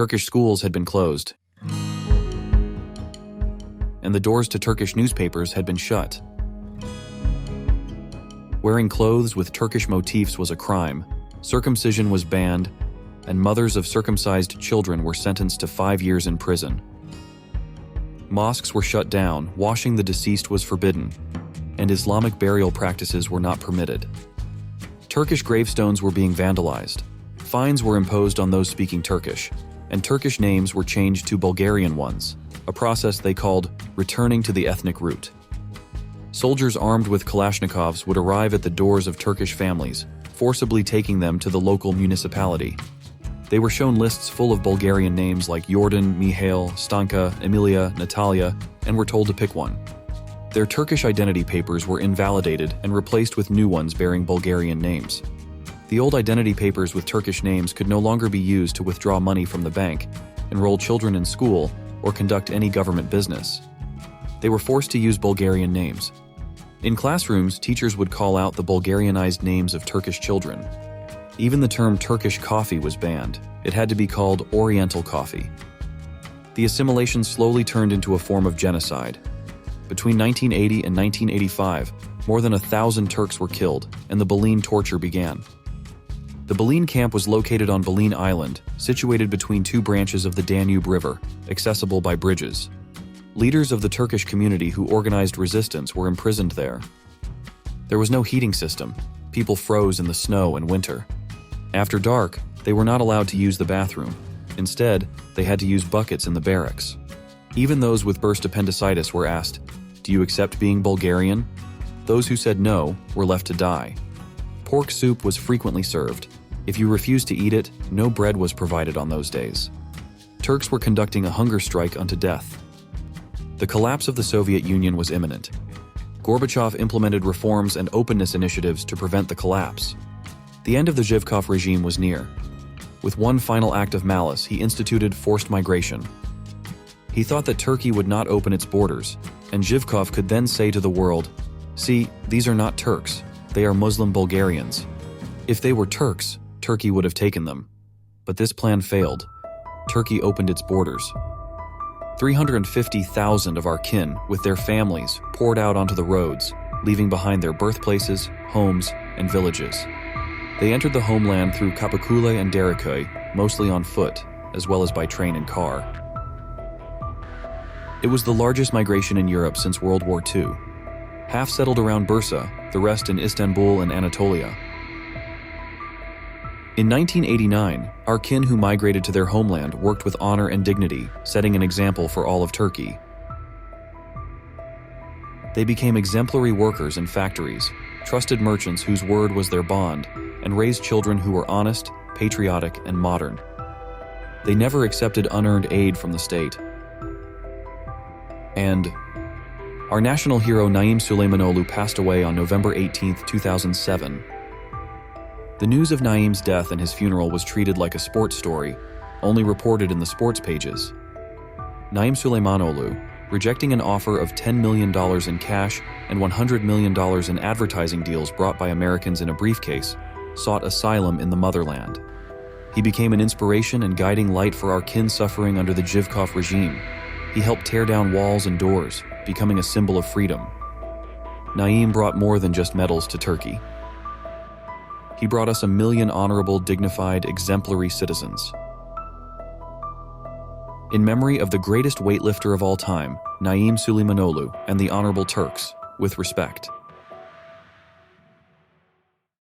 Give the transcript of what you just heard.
Turkish schools had been closed, and the doors to Turkish newspapers had been shut. Wearing clothes with Turkish motifs was a crime, circumcision was banned, and mothers of circumcised children were sentenced to 5 years in prison. Mosques were shut down, washing the deceased was forbidden, and Islamic burial practices were not permitted. Turkish gravestones were being vandalized. Fines were imposed on those speaking Turkish, and Turkish names were changed to Bulgarian ones, a process they called returning to the ethnic root. Soldiers armed with Kalashnikovs would arrive at the doors of Turkish families, forcibly taking them to the local municipality. They were shown lists full of Bulgarian names like Jordan, Mihail, Stanka, Emilia, Natalia, and were told to pick one. Their Turkish identity papers were invalidated and replaced with new ones bearing Bulgarian names. The old identity papers with Turkish names could no longer be used to withdraw money from the bank, enroll children in school, or conduct any government business. They were forced to use Bulgarian names. In classrooms, teachers would call out the Bulgarianized names of Turkish children. Even the term Turkish coffee was banned. It had to be called Oriental coffee. The assimilation slowly turned into a form of genocide. Between 1980 and 1985, more than 1,000 Turks were killed, and the Belene torture began. The Belene camp was located on Belene Island, situated between two branches of the Danube River, accessible by bridges. Leaders of the Turkish community who organized resistance were imprisoned there. There was no heating system. People froze in the snow and winter. After dark, they were not allowed to use the bathroom. Instead, they had to use buckets in the barracks. Even those with burst appendicitis were asked, "Do you accept being Bulgarian?" Those who said no were left to die. Pork soup was frequently served. If you refused to eat it, no bread was provided on those days. Turks were conducting a hunger strike unto death. The collapse of the Soviet Union was imminent. Gorbachev implemented reforms and openness initiatives to prevent the collapse. The end of the Zhivkov regime was near. With one final act of malice, he instituted forced migration. He thought that Turkey would not open its borders, and Zhivkov could then say to the world, "See, these are not Turks, they are Muslim Bulgarians." If they were Turks, Turkey would have taken them. But this plan failed. Turkey opened its borders. 350,000 of our kin, with their families, poured out onto the roads, leaving behind their birthplaces, homes, and villages. They entered the homeland through Kapıkule and Deriköy, mostly on foot, as well as by train and car. It was the largest migration in Europe since World War II. Half settled around Bursa, the rest in Istanbul and Anatolia. In 1989, our kin who migrated to their homeland worked with honor and dignity, setting an example for all of Turkey. They became exemplary workers in factories, trusted merchants whose word was their bond, and raised children who were honest, patriotic, and modern. They never accepted unearned aid from the state. And our national hero Naim Süleymanoğlu passed away on November 18, 2007. The news of Naim's death and his funeral was treated like a sports story, only reported in the sports pages. Naim Süleymanoğlu, rejecting an offer of $10 million in cash and $100 million in advertising deals brought by Americans in a briefcase, sought asylum in the motherland. He became an inspiration and guiding light for our kin suffering under the Zhivkov regime. He helped tear down walls and doors, becoming a symbol of freedom. Naim brought more than just medals to Turkey. He brought us 1 million honorable, dignified, exemplary citizens. In memory of the greatest weightlifter of all time, Naim Süleymanoğlu, and the Honorable Turks, with respect.